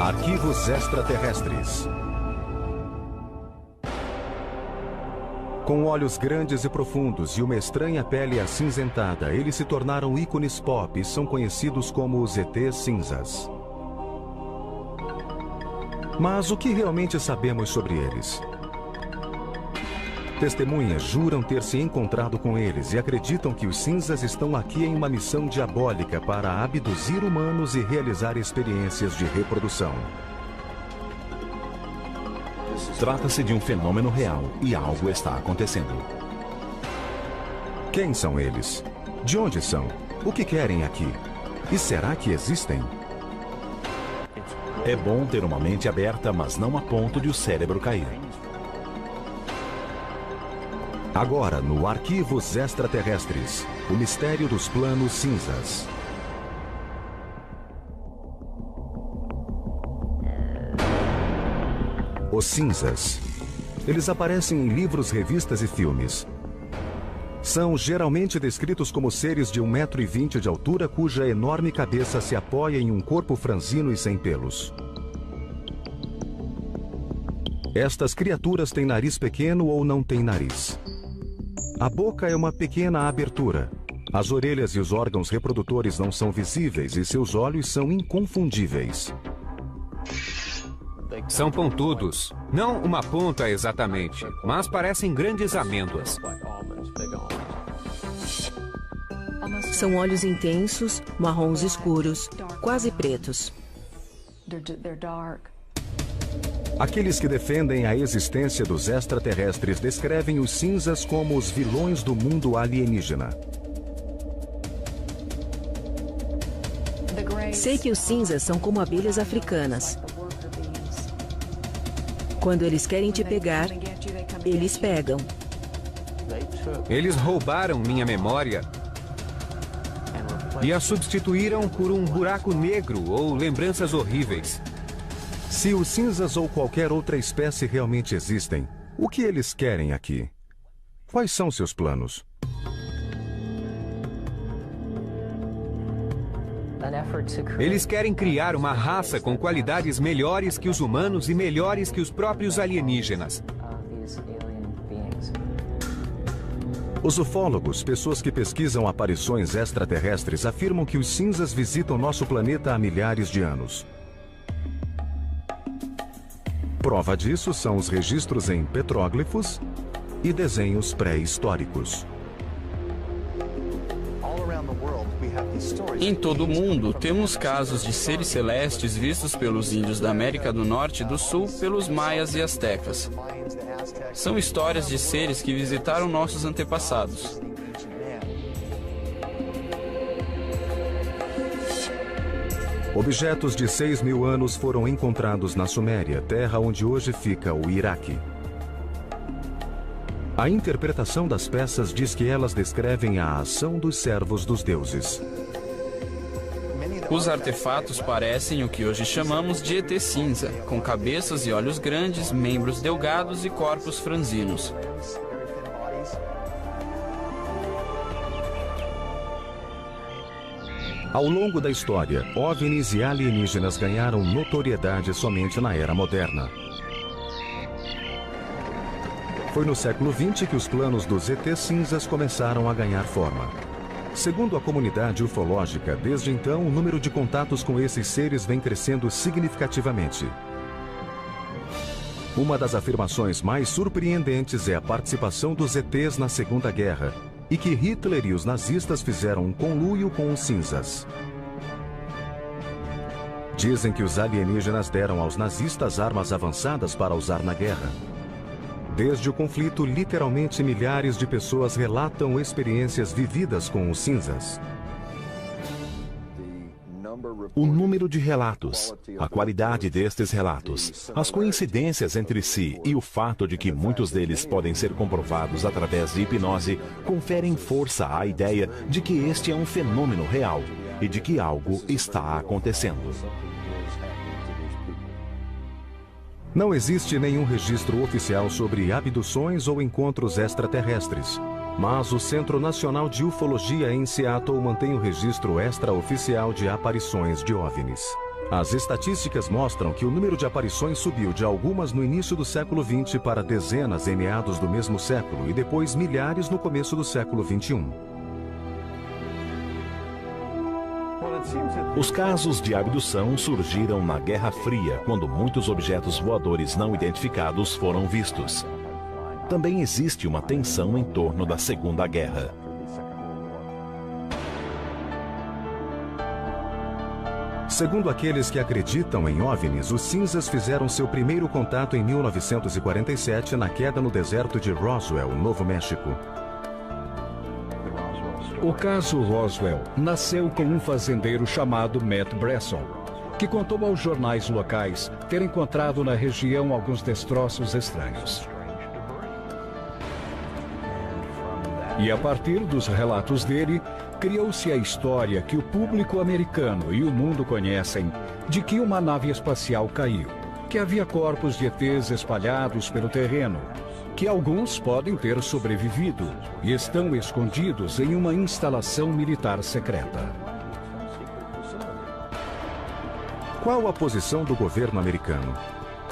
Arquivos extraterrestres. Com olhos grandes e profundos e uma estranha pele acinzentada, eles se tornaram ícones pop e são conhecidos como os ETs cinzas. Mas o que realmente sabemos sobre eles? Testemunhas juram ter se encontrado com eles e acreditam que os cinzas estão aqui em uma missão diabólica para abduzir humanos e realizar experiências de reprodução. Trata-se de um fenômeno real e algo está acontecendo. Quem são eles? De onde são? O que querem aqui? E será que existem? É bom ter uma mente aberta, mas não a ponto de o cérebro cair. Agora, no Arquivos Extraterrestres, o mistério dos planos cinzas. Os cinzas. Eles aparecem em livros, revistas e filmes. São geralmente descritos como seres de 1,20 m de altura cuja enorme cabeça se apoia em um corpo franzino e sem pelos. Estas criaturas têm nariz pequeno ou não têm nariz. A boca é uma pequena abertura. As orelhas e os órgãos reprodutores não são visíveis e seus olhos são inconfundíveis. São pontudos. Não uma ponta exatamente, mas parecem grandes amêndoas. São olhos intensos, marrons escuros, quase pretos. Aqueles que defendem a existência dos extraterrestres descrevem os cinzas como os vilões do mundo alienígena. Sei que os cinzas são como abelhas africanas. Quando eles querem te pegar, eles pegam. Eles roubaram minha memória e a substituíram por um buraco negro ou lembranças horríveis. Se os cinzas ou qualquer outra espécie realmente existem, o que eles querem aqui? Quais são seus planos? Eles querem criar uma raça com qualidades melhores que os humanos e melhores que os próprios alienígenas. Os ufólogos, pessoas que pesquisam aparições extraterrestres, afirmam que os cinzas visitam nosso planeta há milhares de anos. Prova disso são os registros em petróglifos e desenhos pré-históricos. Em todo o mundo, temos casos de seres celestes vistos pelos índios da América do Norte e do Sul, pelos maias e astecas. São histórias de seres que visitaram nossos antepassados. Objetos de 6.000 anos foram encontrados na Suméria, terra onde hoje fica o Iraque. A interpretação das peças diz que elas descrevem a ação dos servos dos deuses. Os artefatos parecem o que hoje chamamos de ET cinza, com cabeças e olhos grandes, membros delgados e corpos franzinos. Ao longo da história, OVNIs e alienígenas ganharam notoriedade somente na era moderna. Foi no século XX que os planos dos ET cinzas começaram a ganhar forma. Segundo a comunidade ufológica, desde então o número de contatos com esses seres vem crescendo significativamente. Uma das afirmações mais surpreendentes é a participação dos ETs na Segunda Guerra, e que Hitler e os nazistas fizeram um conluio com os cinzas. Dizem que os alienígenas deram aos nazistas armas avançadas para usar na guerra. Desde o conflito, literalmente milhares de pessoas relatam experiências vividas com os cinzas. O número de relatos, a qualidade destes relatos, as coincidências entre si e o fato de que muitos deles podem ser comprovados através de hipnose conferem força à ideia de que este é um fenômeno real e de que algo está acontecendo. Não existe nenhum registro oficial sobre abduções ou encontros extraterrestres, mas o Centro Nacional de Ufologia em Seattle mantém o registro extraoficial de aparições de OVNIs. As estatísticas mostram que o número de aparições subiu de algumas no início do século XX para dezenas em meados do mesmo século e depois milhares no começo do século XXI. Os casos de abdução surgiram na Guerra Fria, quando muitos objetos voadores não identificados foram vistos. Também existe uma tensão em torno da Segunda Guerra. Segundo aqueles que acreditam em OVNIs, os cinzas fizeram seu primeiro contato em 1947 na queda no deserto de Roswell, Novo México. O caso Roswell nasceu com um fazendeiro chamado Matt Bresson, que contou aos jornais locais ter encontrado na região alguns destroços estranhos. E a partir dos relatos dele, criou-se a história que o público americano e o mundo conhecem de que uma nave espacial caiu, que havia corpos de ETs espalhados pelo terreno, que alguns podem ter sobrevivido e estão escondidos em uma instalação militar secreta. Qual a posição do governo americano?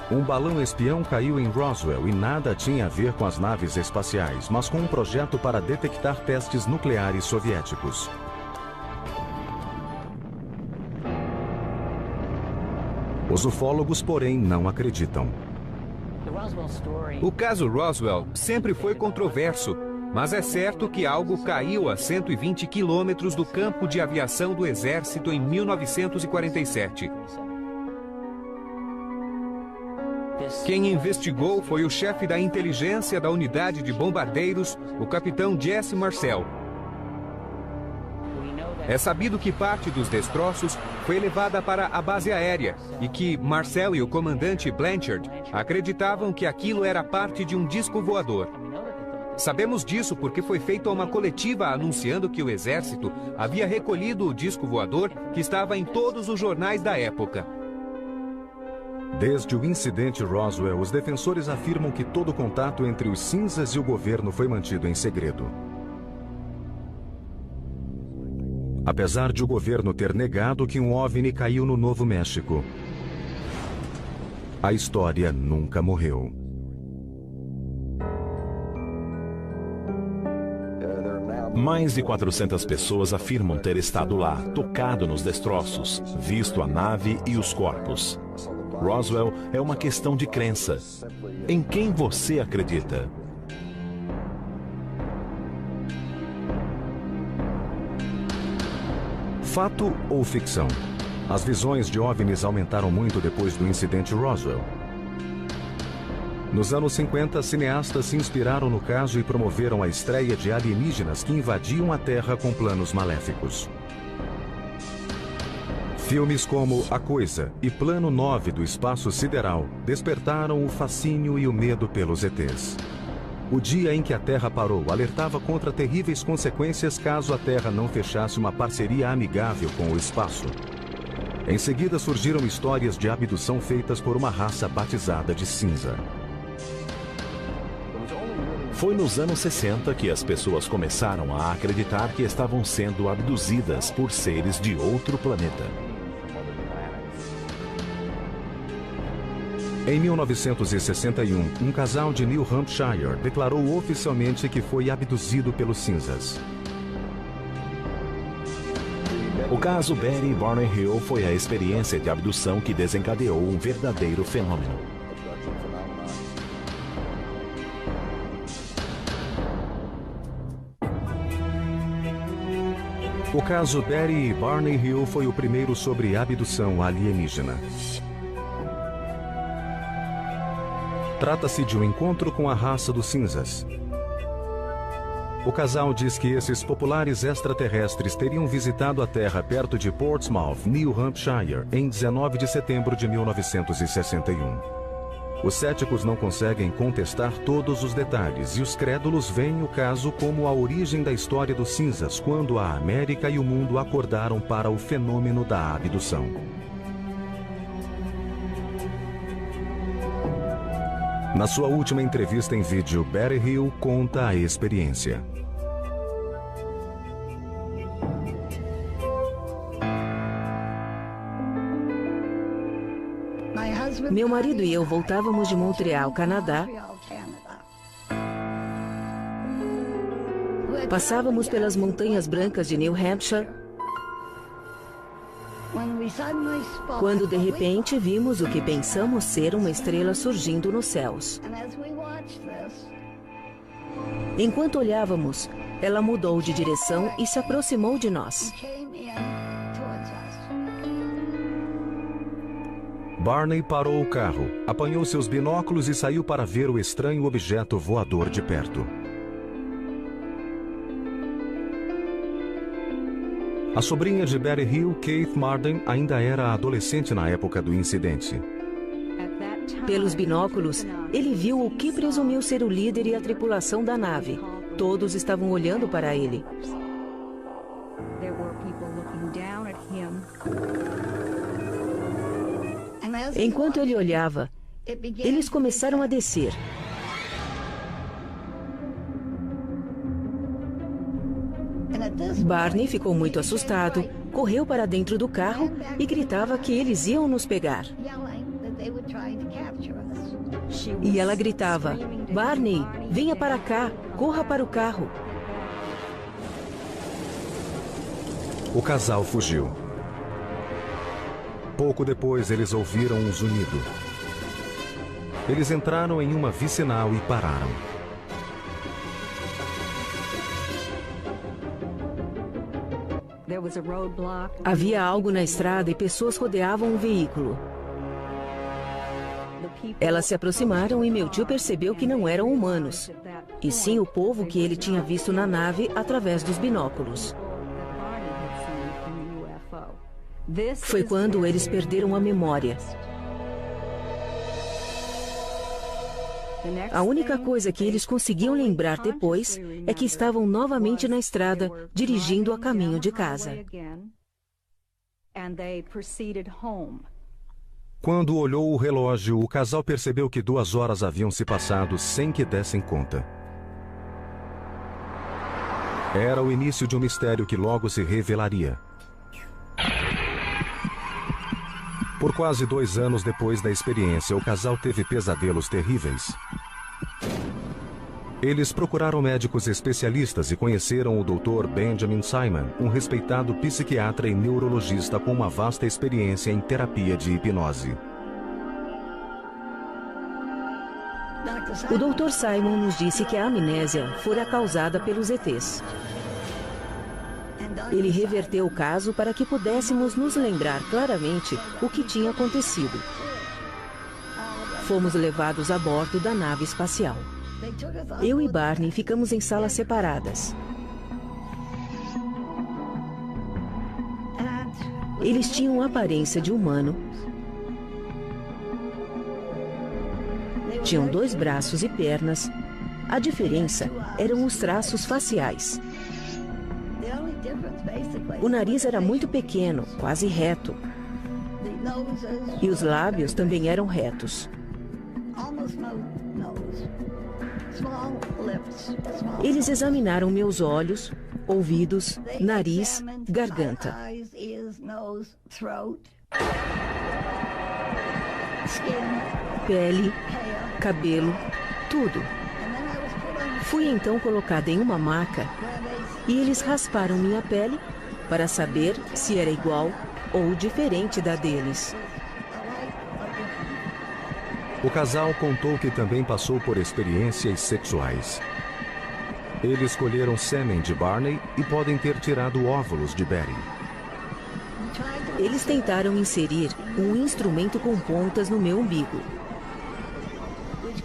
Um balão espião caiu em Roswell e nada tinha a ver com as naves espaciais, mas com um projeto para detectar testes nucleares soviéticos. Os ufólogos, porém, não acreditam. O caso Roswell sempre foi controverso, mas é certo que algo caiu a 120 quilômetros do campo de aviação do Exército em 1947. Quem investigou foi o chefe da inteligência da unidade de bombardeiros, o capitão Jesse Marcel. É sabido que parte dos destroços foi levada para a base aérea e que Marcel e o comandante Blanchard acreditavam que aquilo era parte de um disco voador. Sabemos disso porque foi feita uma coletiva anunciando que o Exército havia recolhido o disco voador que estava em todos os jornais da época. Desde o incidente Roswell, os defensores afirmam que todo contato entre os cinzas e o governo foi mantido em segredo. Apesar de o governo ter negado que um OVNI caiu no Novo México, a história nunca morreu. Mais de 400 pessoas afirmam ter estado lá, tocado nos destroços, visto a nave e os corpos. Roswell é uma questão de crença. Em quem você acredita? Fato ou ficção? As visões de OVNIs aumentaram muito depois do incidente Roswell. Nos anos 50, cineastas se inspiraram no caso e promoveram a estreia de alienígenas que invadiam a Terra com planos maléficos. Filmes como A Coisa e Plano 9 do Espaço Sideral despertaram o fascínio e o medo pelos ETs. O dia em que a Terra parou alertava contra terríveis consequências caso a Terra não fechasse uma parceria amigável com o espaço. Em seguida surgiram histórias de abdução feitas por uma raça batizada de cinza. Foi nos anos 60 que as pessoas começaram a acreditar que estavam sendo abduzidas por seres de outro planeta. Em 1961, um casal de New Hampshire declarou oficialmente que foi abduzido pelos cinzas. O caso Betty e Barney Hill foi a experiência de abdução que desencadeou um verdadeiro fenômeno. O caso Betty e Barney Hill foi o primeiro sobre abdução alienígena. Trata-se de um encontro com a raça dos cinzas. O casal diz que esses populares extraterrestres teriam visitado a Terra perto de Portsmouth, New Hampshire, em 19 de setembro de 1961. Os céticos não conseguem contestar todos os detalhes e os crédulos veem o caso como a origem da história dos cinzas, quando a América e o mundo acordaram para o fenômeno da abdução. Na sua última entrevista em vídeo, Betty Hill conta a experiência. Meu marido e eu voltávamos de Montreal, Canadá. Passávamos pelas montanhas brancas de New Hampshire, quando de repente vimos o que pensamos ser uma estrela surgindo nos céus. Enquanto olhávamos, ela mudou de direção e se aproximou de nós. Barney parou o carro, apanhou seus binóculos e saiu para ver o estranho objeto voador de perto. A sobrinha de Betty Hill, Kate Marden, ainda era adolescente na época do incidente. Pelos binóculos, ele viu o que presumiu ser o líder e a tripulação da nave. Todos estavam olhando para ele. Enquanto ele olhava, eles começaram a descer. Barney ficou muito assustado, correu para dentro do carro e gritava que eles iam nos pegar. E ela gritava: Barney, venha para cá, corra para o carro. O casal fugiu. Pouco depois, eles ouviram um zunido. Eles entraram em uma vicinal e pararam. Havia algo na estrada e pessoas rodeavam o veículo. Elas se aproximaram e meu tio percebeu que não eram humanos, e sim o povo que ele tinha visto na nave através dos binóculos. Foi quando eles perderam a memória. A única coisa que eles conseguiam lembrar depois é que estavam novamente na estrada, dirigindo a caminho de casa. Quando olhou o relógio, o casal percebeu que 2 horas haviam se passado sem que dessem conta. Era o início de um mistério que logo se revelaria. Por quase 2 anos depois da experiência, o casal teve pesadelos terríveis. Eles procuraram médicos especialistas e conheceram o Dr. Benjamin Simon, um respeitado psiquiatra e neurologista com uma vasta experiência em terapia de hipnose. O Dr. Simon nos disse que a amnésia fora causada pelos ETs. Ele reverteu o caso para que pudéssemos nos lembrar claramente o que tinha acontecido. Fomos levados a bordo da nave espacial. Eu e Barney ficamos em salas separadas. Eles tinham a aparência de humano. Tinham 2 braços e pernas. A diferença eram os traços faciais. O nariz era muito pequeno, quase reto. E os lábios também eram retos. Eles examinaram meus olhos, ouvidos, nariz, garganta. Pele, cabelo, tudo. Fui então colocada em uma maca e eles rasparam minha pele para saber se era igual ou diferente da deles. O casal contou que também passou por experiências sexuais. Eles colheram sêmen de Barney e podem ter tirado óvulos de Betty. Eles tentaram inserir um instrumento com pontas no meu umbigo.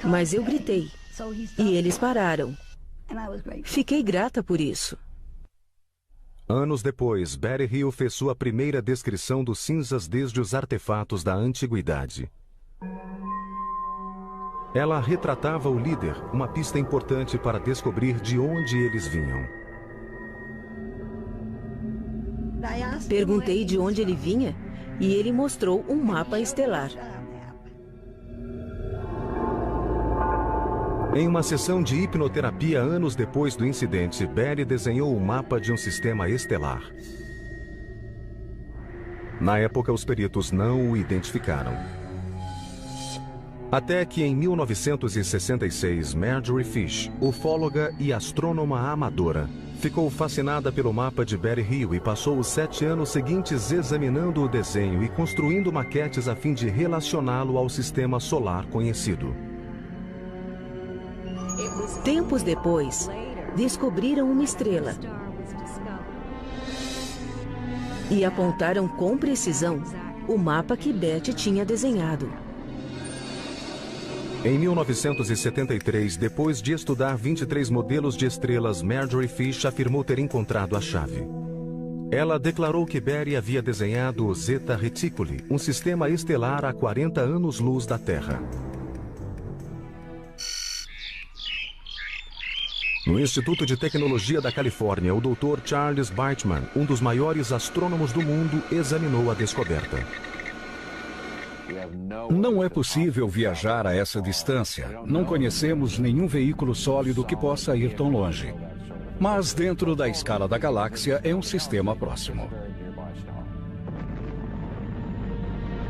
Mas eu gritei e eles pararam. Fiquei grata por isso. Anos depois, Betty Hill fez sua primeira descrição dos cinzas desde os artefatos da antiguidade. Ela retratava o líder, uma pista importante para descobrir de onde eles vinham. Perguntei de onde ele vinha e ele mostrou um mapa estelar. Em uma sessão de hipnoterapia anos depois do incidente, Betty desenhou o mapa de um sistema estelar. Na época, os peritos não o identificaram. Até que em 1966, Marjorie Fish, ufóloga e astrônoma amadora, ficou fascinada pelo mapa de Betty Hill e passou os 7 anos seguintes examinando o desenho e construindo maquetes a fim de relacioná-lo ao sistema solar conhecido. Tempos depois, descobriram uma estrela e apontaram com precisão o mapa que Betty tinha desenhado. Em 1973, depois de estudar 23 modelos de estrelas, Marjorie Fish afirmou ter encontrado a chave. Ela declarou que Betty havia desenhado o Zeta Reticuli, um sistema estelar a 40 anos-luz da Terra. No Instituto de Tecnologia da Califórnia, o Dr. Charles Bateman, um dos maiores astrônomos do mundo, examinou a descoberta. Não é possível viajar a essa distância. Não conhecemos nenhum veículo sólido que possa ir tão longe. Mas dentro da escala da galáxia é um sistema próximo.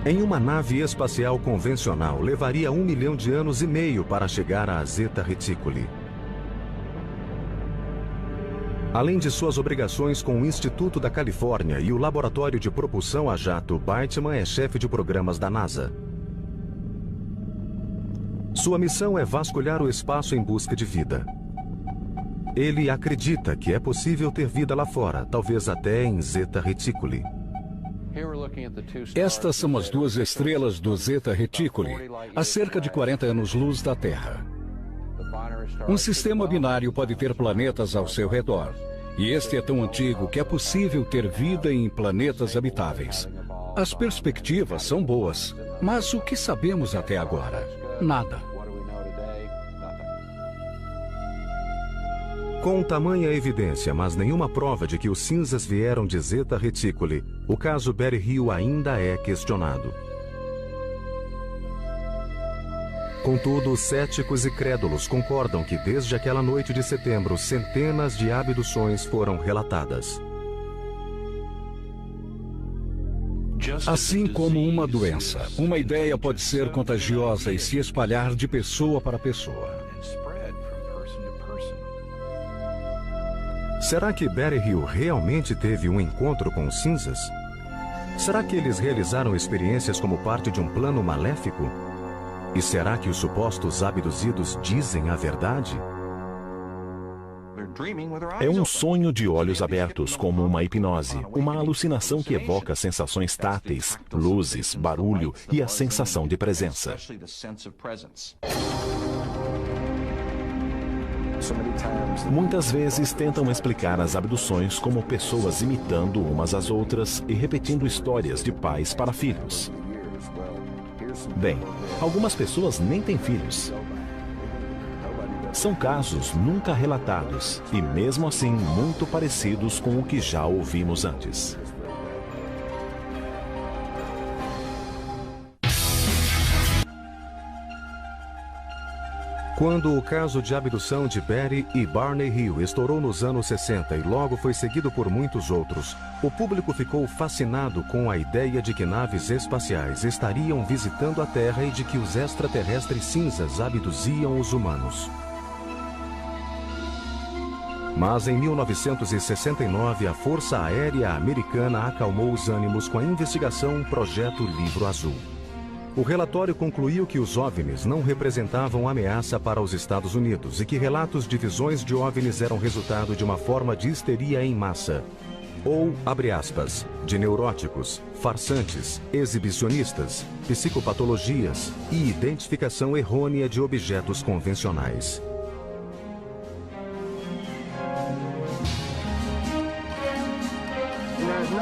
Em uma nave espacial convencional, levaria 1 milhão de anos e meio para chegar a Zeta Reticuli. Além de suas obrigações com o Instituto da Califórnia e o Laboratório de Propulsão a Jato, Bateman é chefe de programas da NASA. Sua missão é vasculhar o espaço em busca de vida. Ele acredita que é possível ter vida lá fora, talvez até em Zeta Reticuli. Estas são as 2 estrelas do Zeta Reticuli, a cerca de 40 anos-luz da Terra. Um sistema binário pode ter planetas ao seu redor. E este é tão antigo que é possível ter vida em planetas habitáveis. As perspectivas são boas, mas o que sabemos até agora? Nada. Com tamanha evidência, mas nenhuma prova de que os cinzas vieram de Zeta Reticuli, o caso Betty Hill ainda é questionado. Contudo, céticos e crédulos concordam que desde aquela noite de setembro, centenas de abduções foram relatadas. Assim como uma doença, uma ideia pode ser contagiosa e se espalhar de pessoa para pessoa. Será que Betty Hill realmente teve um encontro com os cinzas? Será que eles realizaram experiências como parte de um plano maléfico? E será que os supostos abduzidos dizem a verdade? É um sonho de olhos abertos, como uma hipnose, uma alucinação que evoca sensações táteis, luzes, barulho e a sensação de presença. Muitas vezes tentam explicar as abduções como pessoas imitando umas às outras e repetindo histórias de pais para filhos. Bem, algumas pessoas nem têm filhos. São casos nunca relatados e, mesmo assim, muito parecidos com o que já ouvimos antes. Quando o caso de abdução de Betty e Barney Hill estourou nos anos 60 e logo foi seguido por muitos outros, o público ficou fascinado com a ideia de que naves espaciais estariam visitando a Terra e de que os extraterrestres cinzas abduziam os humanos. Mas em 1969, a Força Aérea Americana acalmou os ânimos com a investigação Projeto Livro Azul. O relatório concluiu que os OVNIs não representavam ameaça para os Estados Unidos e que relatos de visões de OVNIs eram resultado de uma forma de histeria em massa. Ou, abre aspas, de neuróticos, farsantes, exibicionistas, psicopatologias e identificação errônea de objetos convencionais.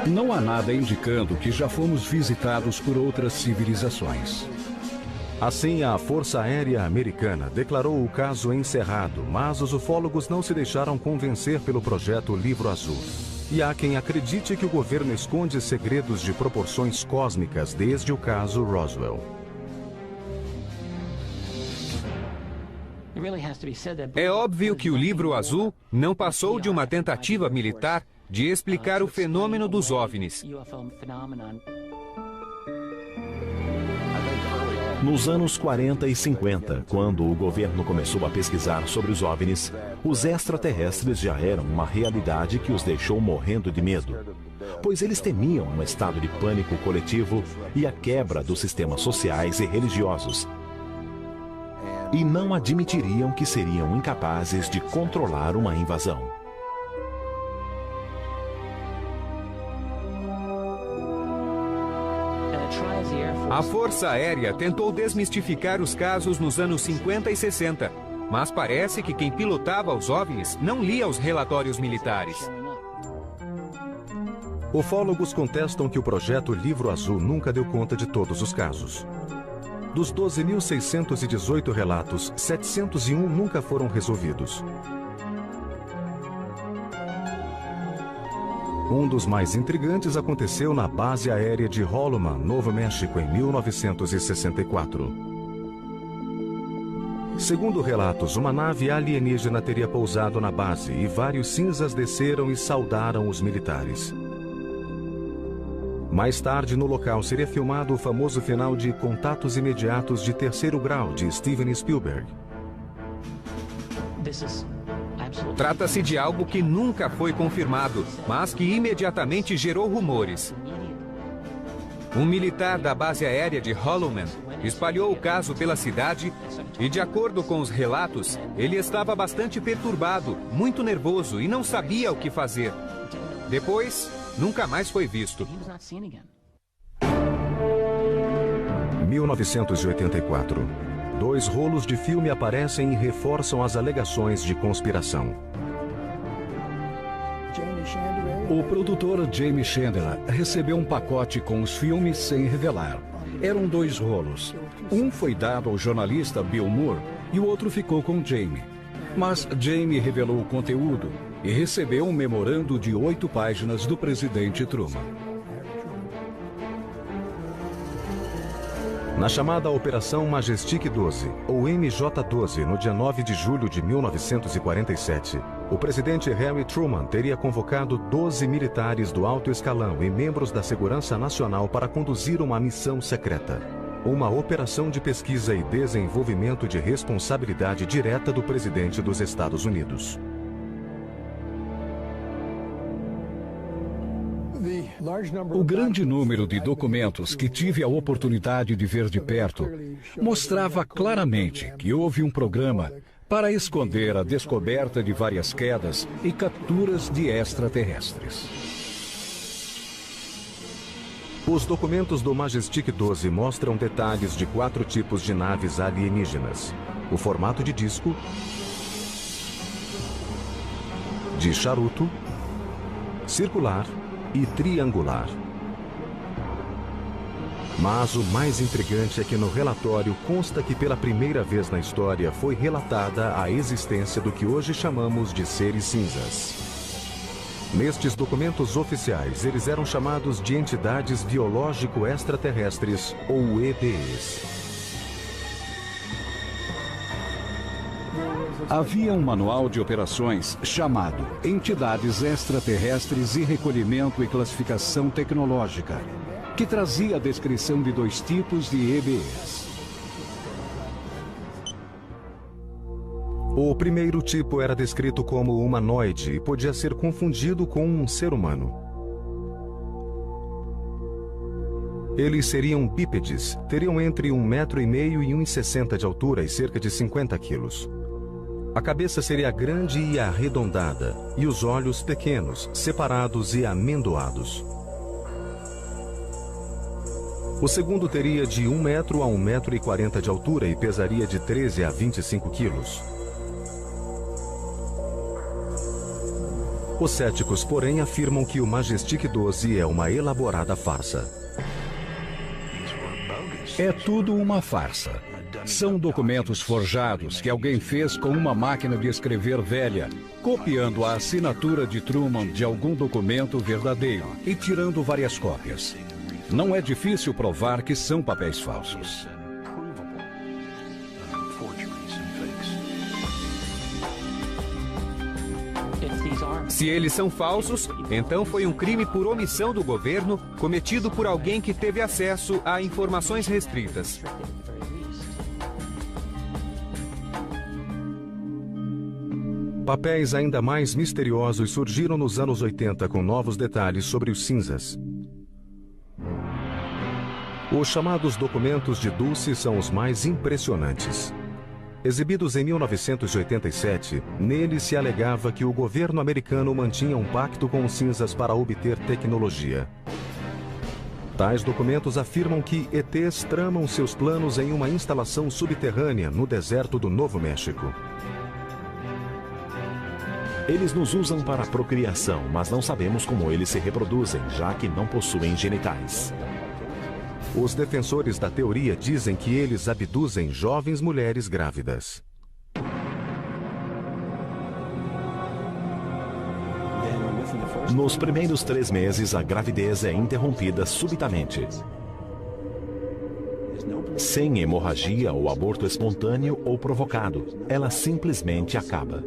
Não há nada indicando que já fomos visitados por outras civilizações. Assim, a Força Aérea Americana declarou o caso encerrado, mas os ufólogos não se deixaram convencer pelo projeto Livro Azul. E há quem acredite que o governo esconde segredos de proporções cósmicas desde o caso Roswell. É óbvio que o Livro Azul não passou de uma tentativa militar de explicar o fenômeno dos OVNIs. Nos anos 40 e 50, quando o governo começou a pesquisar sobre os OVNIs, os extraterrestres já eram uma realidade que os deixou morrendo de medo, pois eles temiam um estado de pânico coletivo e a quebra dos sistemas sociais e religiosos, e não admitiriam que seriam incapazes de controlar uma invasão. A Força Aérea tentou desmistificar os casos nos anos 50 e 60, mas parece que quem pilotava os OVNIs não lia os relatórios militares. Ufólogos contestam que o projeto Livro Azul nunca deu conta de todos os casos. Dos 12.618 relatos, 701 nunca foram resolvidos. Um dos mais intrigantes aconteceu na base aérea de Holloman, Novo México, em 1964. Segundo relatos, uma nave alienígena teria pousado na base e vários cinzas desceram e saudaram os militares. Mais tarde, no local, seria filmado o famoso final de Contatos Imediatos de Terceiro Grau, de Steven Spielberg. Trata-se de algo que nunca foi confirmado, mas que imediatamente gerou rumores. Um militar da base aérea de Holloman espalhou o caso pela cidade e, de acordo com os relatos, ele estava bastante perturbado, muito nervoso e não sabia o que fazer. Depois, nunca mais foi visto. 1984. 2 rolos de filme aparecem e reforçam as alegações de conspiração. O produtor Jamie Chandler recebeu um pacote com os filmes sem revelar. Eram 2 rolos. Um foi dado ao jornalista Bill Moore e o outro ficou com Jamie. Mas Jamie revelou o conteúdo e recebeu um memorando de 8 páginas do presidente Truman. Na chamada Operação Majestic 12, ou MJ-12, no dia 9 de julho de 1947, o presidente Harry Truman teria convocado 12 militares do alto escalão e membros da Segurança Nacional para conduzir uma missão secreta. Uma operação de pesquisa e desenvolvimento de responsabilidade direta do presidente dos Estados Unidos. O grande número de documentos que tive a oportunidade de ver de perto mostrava claramente que houve um programa para esconder a descoberta de várias quedas e capturas de extraterrestres. Os documentos do Majestic 12 mostram detalhes de 4 tipos de naves alienígenas. O formato de disco, de charuto, circular e triangular. Mas o mais intrigante é que no relatório consta que pela primeira vez na história foi relatada a existência do que hoje chamamos de seres cinzas. Nestes documentos oficiais, eles eram chamados de entidades biológico-extraterrestres, ou EBEs. Havia um manual de operações chamado Entidades Extraterrestres e Recolhimento e Classificação Tecnológica, que trazia a descrição de 2 tipos de EBEs. O primeiro tipo era descrito como humanoide e podia ser confundido com um ser humano. Eles seriam bípedes, teriam entre 1,5 metro e 1,60 de altura e cerca de 50 quilos. A cabeça seria grande e arredondada, e os olhos pequenos, separados e amendoados. O segundo teria de 1 metro a 1,40 metro de altura e pesaria de 13 a 25 quilos. Os céticos, porém, afirmam que o Majestic 12 é uma elaborada farsa. É tudo uma farsa. São documentos forjados que alguém fez com uma máquina de escrever velha, copiando a assinatura de Truman de algum documento verdadeiro e tirando várias cópias. Não é difícil provar que são papéis falsos. Se eles são falsos, então foi um crime por omissão do governo cometido por alguém que teve acesso a informações restritas. Papéis ainda mais misteriosos surgiram nos anos 80 com novos detalhes sobre os cinzas. Os chamados documentos de Dulce são os mais impressionantes. Exibidos em 1987, neles se alegava que o governo americano mantinha um pacto com os cinzas para obter tecnologia. Tais documentos afirmam que ETs tramam seus planos em uma instalação subterrânea no deserto do Novo México. Eles nos usam para a procriação, mas não sabemos como eles se reproduzem, já que não possuem genitais. Os defensores da teoria dizem que eles abduzem jovens mulheres grávidas. Nos primeiros 3 meses, a gravidez é interrompida subitamente. Sem hemorragia ou aborto espontâneo ou provocado, ela simplesmente acaba.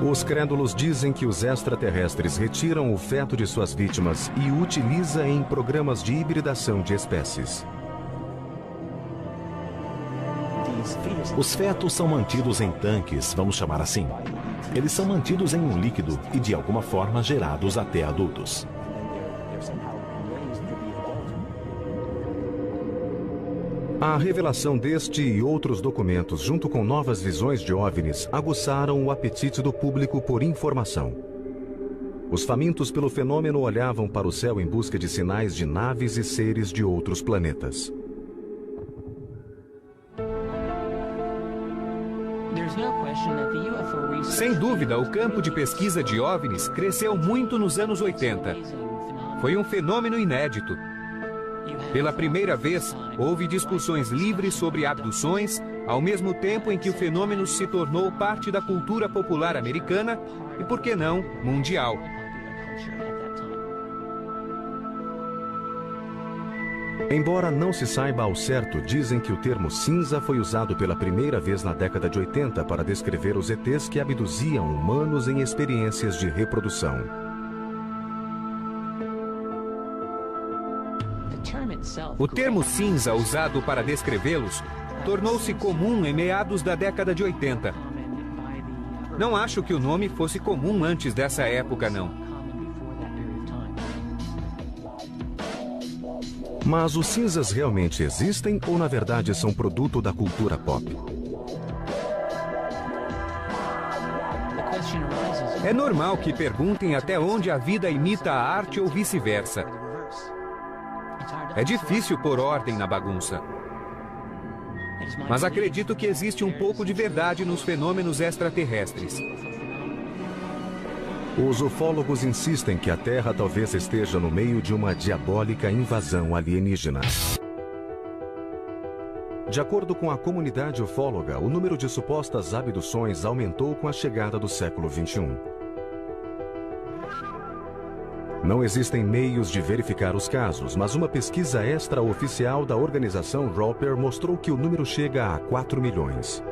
Os crédulos dizem que os extraterrestres retiram o feto de suas vítimas e o utiliza em programas de hibridação de espécies. Os fetos são mantidos em tanques, vamos chamar assim. Eles são mantidos em um líquido e, de alguma forma, gerados até adultos. A revelação deste e outros documentos, junto com novas visões de OVNIs, aguçaram o apetite do público por informação. Os famintos pelo fenômeno olhavam para o céu em busca de sinais de naves e seres de outros planetas. Sem dúvida, o campo de pesquisa de OVNIs cresceu muito nos anos 80. Foi um fenômeno inédito. Pela primeira vez, houve discussões livres sobre abduções, ao mesmo tempo em que o fenômeno se tornou parte da cultura popular americana e, por que não, mundial. Embora não se saiba ao certo, dizem que o termo cinza foi usado pela primeira vez na década de 80 para descrever os ETs que abduziam humanos em experiências de reprodução. O termo cinza usado para descrevê-los tornou-se comum em meados da década de 80. Não acho que o nome fosse comum antes dessa época, não. Mas os cinzas realmente existem ou, na verdade, são produto da cultura pop? É normal que perguntem até onde a vida imita a arte ou vice-versa. É difícil pôr ordem na bagunça. Mas acredito que existe um pouco de verdade nos fenômenos extraterrestres. Os ufólogos insistem que a Terra talvez esteja no meio de uma diabólica invasão alienígena. De acordo com a comunidade ufóloga, o número de supostas abduções aumentou com a chegada do século XXI. Não existem meios de verificar os casos, mas uma pesquisa extraoficial da organização Roper mostrou que o número chega a 4 milhões.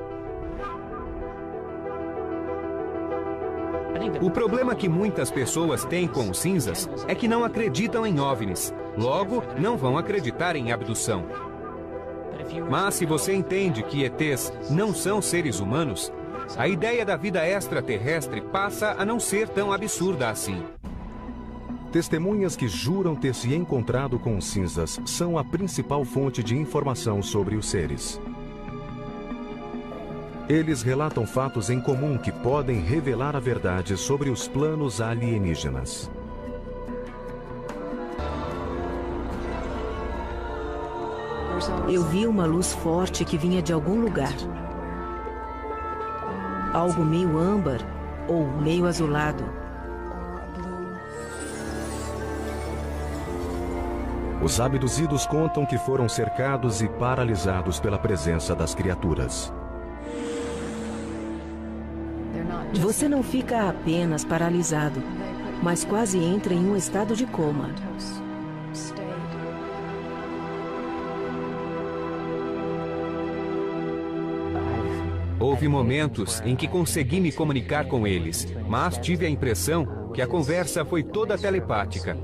O problema que muitas pessoas têm com os cinzas é que não acreditam em OVNIs. Logo, não vão acreditar em abdução. Mas se você entende que ETs não são seres humanos, a ideia da vida extraterrestre passa a não ser tão absurda assim. Testemunhas que juram ter se encontrado com os cinzas são a principal fonte de informação sobre os seres. Eles relatam fatos em comum que podem revelar a verdade sobre os planos alienígenas. Eu vi uma luz forte que vinha de algum lugar. Algo meio âmbar ou meio azulado. Os abduzidos contam que foram cercados e paralisados pela presença das criaturas. Você não fica apenas paralisado, mas quase entra em um estado de coma. Houve momentos em que consegui me comunicar com eles, mas tive a impressão que a conversa foi toda telepática.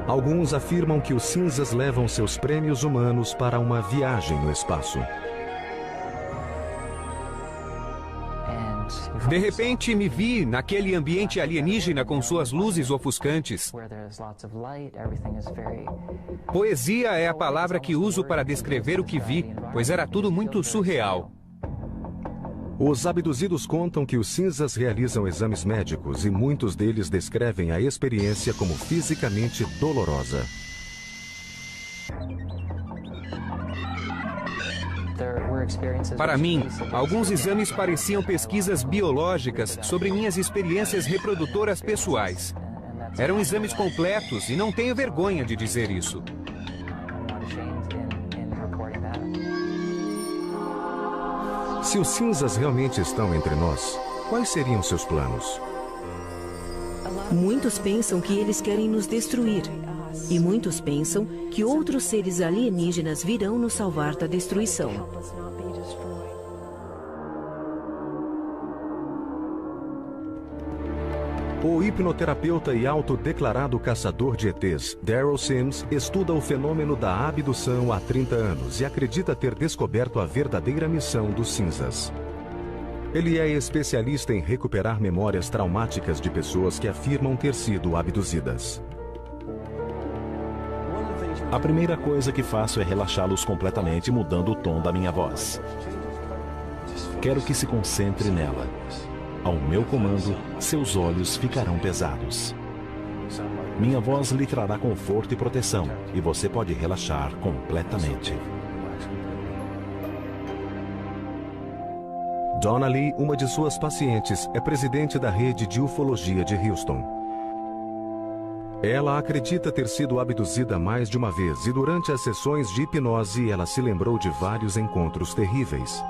Alguns afirmam que os cinzas levam seus prêmios humanos para uma viagem no espaço. De repente, me vi naquele ambiente alienígena com suas luzes ofuscantes. Poesia é a palavra que uso para descrever o que vi, pois era tudo muito surreal. Os abduzidos contam que os cinzas realizam exames médicos e muitos deles descrevem a experiência como fisicamente dolorosa. Para mim, alguns exames pareciam pesquisas biológicas sobre minhas experiências reprodutoras pessoais. Eram exames completos e não tenho vergonha de dizer isso. Se os cinzas realmente estão entre nós, quais seriam seus planos? Muitos pensam que eles querem nos destruir. E muitos pensam que outros seres alienígenas virão nos salvar da destruição. O hipnoterapeuta e autodeclarado caçador de ETs, Daryl Sims, estuda o fenômeno da abdução há 30 anos e acredita ter descoberto a verdadeira missão dos cinzas. Ele é especialista em recuperar memórias traumáticas de pessoas que afirmam ter sido abduzidas. A primeira coisa que faço é relaxá-los completamente, mudando o tom da minha voz. Quero que se concentre nela. Ao meu comando, seus olhos ficarão pesados. Minha voz lhe trará conforto e proteção, e você pode relaxar completamente. Donna Lee, uma de suas pacientes, é presidente da rede de ufologia de Houston. Ela acredita ter sido abduzida mais de uma vez e durante as sessões de hipnose ela se lembrou de vários encontros terríveis.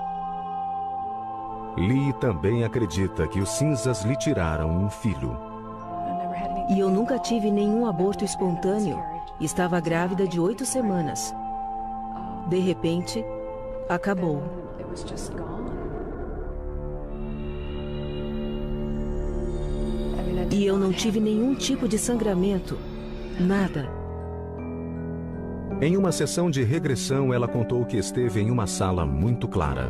Lee também acredita que os cinzas lhe tiraram um filho. E eu nunca tive nenhum aborto espontâneo. Estava grávida de 8 semanas. De repente, acabou. E eu não tive nenhum tipo de sangramento. Nada. Em uma sessão de regressão, ela contou que esteve em uma sala muito clara.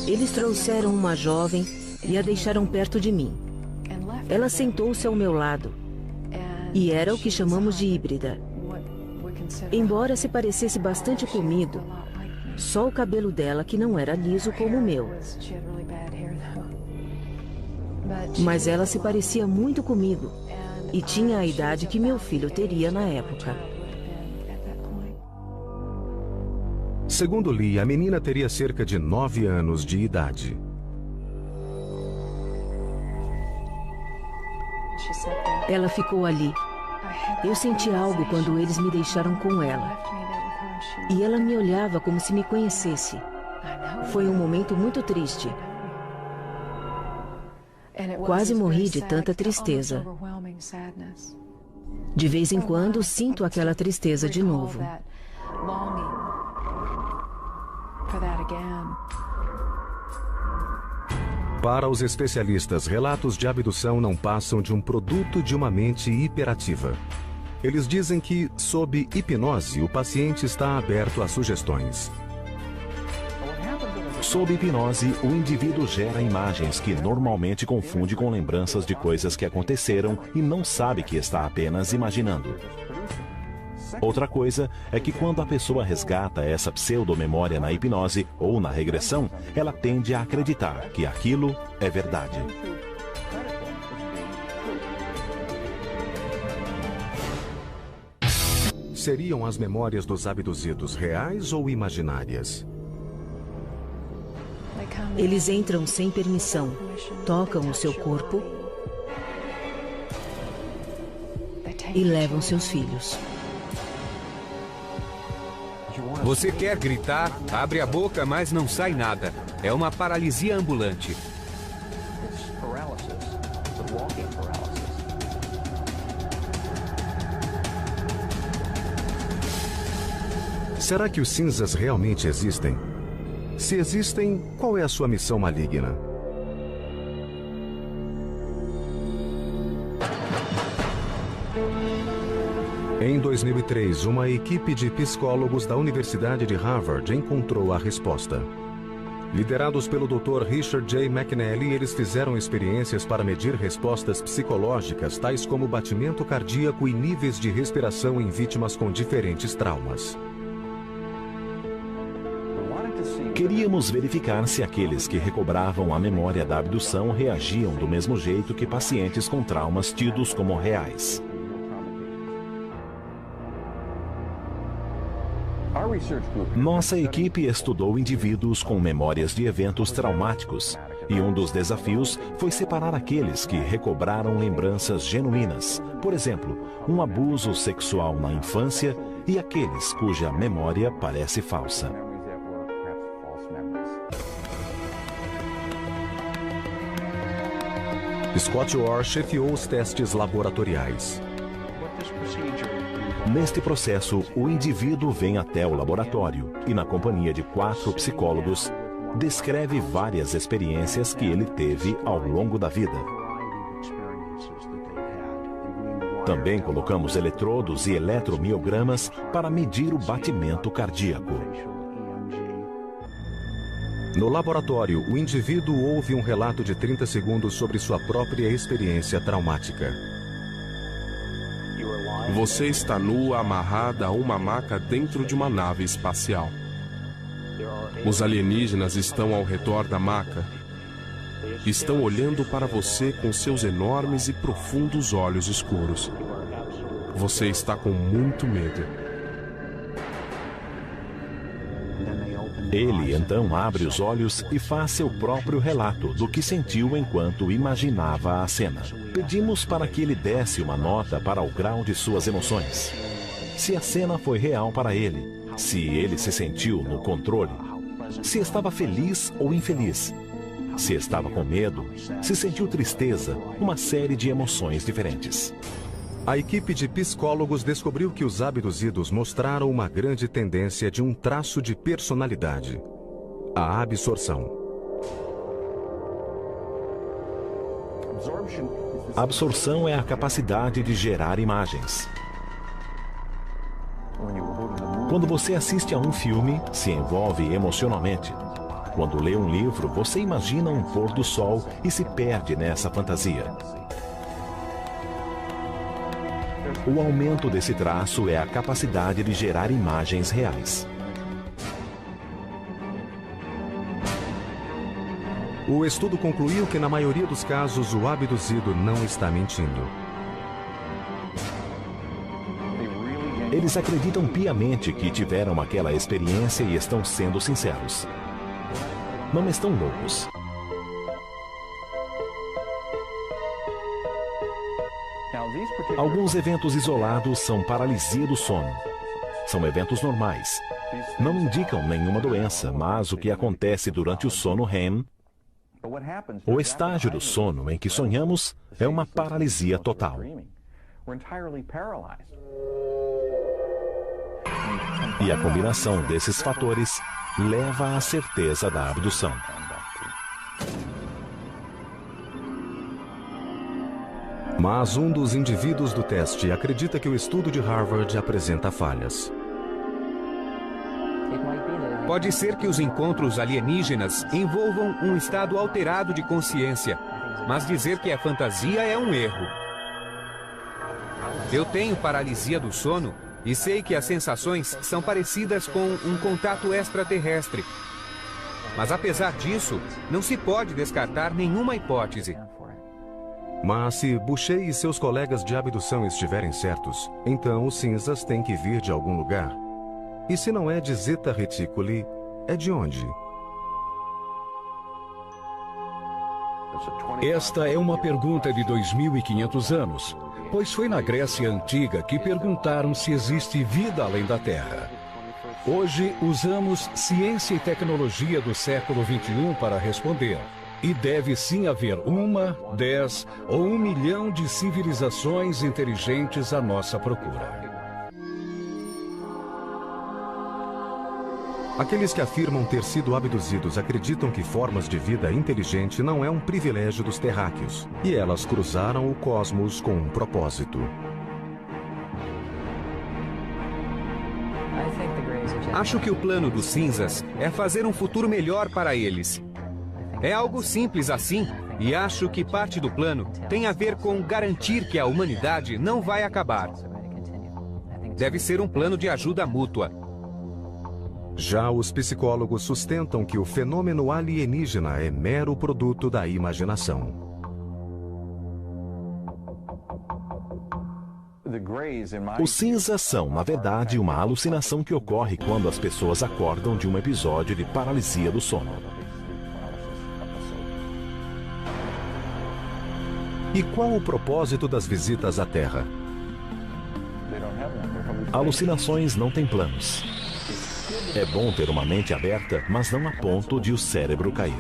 Eles trouxeram uma jovem e a deixaram perto de mim. Ela sentou-se ao meu lado. E era o que chamamos de híbrida. Embora se parecesse bastante comigo, só o cabelo dela que não era liso como o meu. Mas ela se parecia muito comigo e tinha a idade que meu filho teria na época. Segundo Lee, a menina teria cerca de 9 anos de idade. Ela ficou ali. Eu senti algo quando eles me deixaram com ela. E ela me olhava como se me conhecesse. Foi um momento muito triste. Quase morri de tanta tristeza. De vez em quando, sinto aquela tristeza de novo. Para os especialistas, relatos de abdução não passam de um produto de uma mente hiperativa. Eles dizem que, sob hipnose, o paciente está aberto a sugestões. Sob hipnose, o indivíduo gera imagens que normalmente confunde com lembranças de coisas que aconteceram e não sabe que está apenas imaginando. Outra coisa é que quando a pessoa resgata essa pseudomemória na hipnose ou na regressão, ela tende a acreditar que aquilo é verdade. Seriam as memórias dos abduzidos reais ou imaginárias? Eles entram sem permissão, tocam o seu corpo e levam seus filhos. Você quer gritar, abre a boca, mas não sai nada. É uma paralisia ambulante. Será que os cinzas realmente existem? Se existem, qual é a sua missão maligna? Em 2003, uma equipe de psicólogos da Universidade de Harvard encontrou a resposta. Liderados pelo Dr. Richard J. McNally, eles fizeram experiências para medir respostas psicológicas, tais como batimento cardíaco e níveis de respiração em vítimas com diferentes traumas. Queríamos verificar se aqueles que recobravam a memória da abdução reagiam do mesmo jeito que pacientes com traumas tidos como reais. Nossa equipe estudou indivíduos com memórias de eventos traumáticos, e um dos desafios foi separar aqueles que recobraram lembranças genuínas, por exemplo, um abuso sexual na infância, e aqueles cuja memória parece falsa. Scott Orr chefiou os testes laboratoriais. Neste processo, o indivíduo vem até o laboratório e, na companhia de 4 psicólogos, descreve várias experiências que ele teve ao longo da vida. Também colocamos eletrodos e eletromiogramas para medir o batimento cardíaco. No laboratório, o indivíduo ouve um relato de 30 segundos sobre sua própria experiência traumática. Você está nua, amarrada a uma maca dentro de uma nave espacial. Os alienígenas estão ao redor da maca. Estão olhando para você com seus enormes e profundos olhos escuros. Você está com muito medo. Ele então abre os olhos e faz seu próprio relato do que sentiu enquanto imaginava a cena. Pedimos para que ele desse uma nota para o grau de suas emoções. Se a cena foi real para ele, se ele se sentiu no controle, se estava feliz ou infeliz, se estava com medo, se sentiu tristeza, uma série de emoções diferentes. A equipe de psicólogos descobriu que os abduzidos mostraram uma grande tendência de um traço de personalidade: a absorção. A absorção é a capacidade de gerar imagens. Quando você assiste a um filme, se envolve emocionalmente. Quando lê um livro, você imagina um pôr do sol e se perde nessa fantasia. O aumento desse traço é a capacidade de gerar imagens reais. O estudo concluiu que, na maioria dos casos, o abduzido não está mentindo. Eles acreditam piamente que tiveram aquela experiência e estão sendo sinceros. Não estão loucos. Alguns eventos isolados são paralisia do sono. São eventos normais. Não indicam nenhuma doença, mas o que acontece durante o sono REM, o estágio do sono em que sonhamos, é uma paralisia total. E a combinação desses fatores leva à certeza da abdução. Mas um dos indivíduos do teste acredita que o estudo de Harvard apresenta falhas. Pode ser que os encontros alienígenas envolvam um estado alterado de consciência, mas dizer que é fantasia é um erro. Eu tenho paralisia do sono e sei que as sensações são parecidas com um contato extraterrestre. Mas apesar disso, não se pode descartar nenhuma hipótese. Mas se Boucher e seus colegas de abdução estiverem certos, então os cinzas têm que vir de algum lugar. E se não é de Zeta Reticuli, é de onde? Esta é uma pergunta de 2.500 anos, pois foi na Grécia Antiga que perguntaram se existe vida além da Terra. Hoje usamos ciência e tecnologia do século XXI para responder. E deve sim haver 1, 10 ou 1 milhão de civilizações inteligentes à nossa procura. Aqueles que afirmam ter sido abduzidos acreditam que formas de vida inteligente não é um privilégio dos terráqueos, e elas cruzaram o cosmos com um propósito. Acho que o plano dos cinzas é fazer um futuro melhor para eles. É algo simples assim, e acho que parte do plano tem a ver com garantir que a humanidade não vai acabar. Deve ser um plano de ajuda mútua. Já os psicólogos sustentam que o fenômeno alienígena é mero produto da imaginação. Os cinzas são, na verdade, uma alucinação que ocorre quando as pessoas acordam de um episódio de paralisia do sono. E qual o propósito das visitas à Terra? Alucinações não têm planos. É bom ter uma mente aberta, mas não a ponto de o cérebro cair.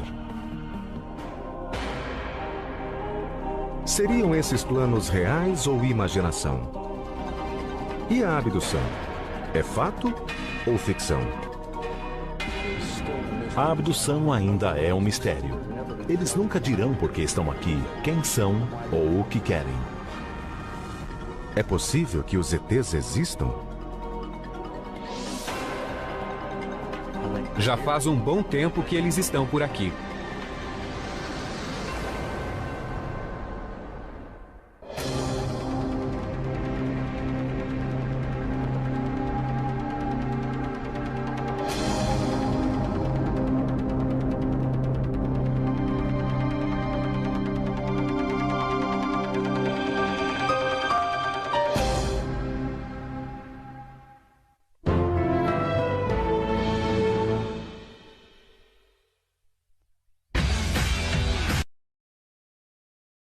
Seriam esses planos reais ou imaginação? E a abdução? É fato ou ficção? A abdução ainda é um mistério. Eles nunca dirão por que estão aqui, quem são ou o que querem. É possível que os ETs existam? Já faz um bom tempo que eles estão por aqui.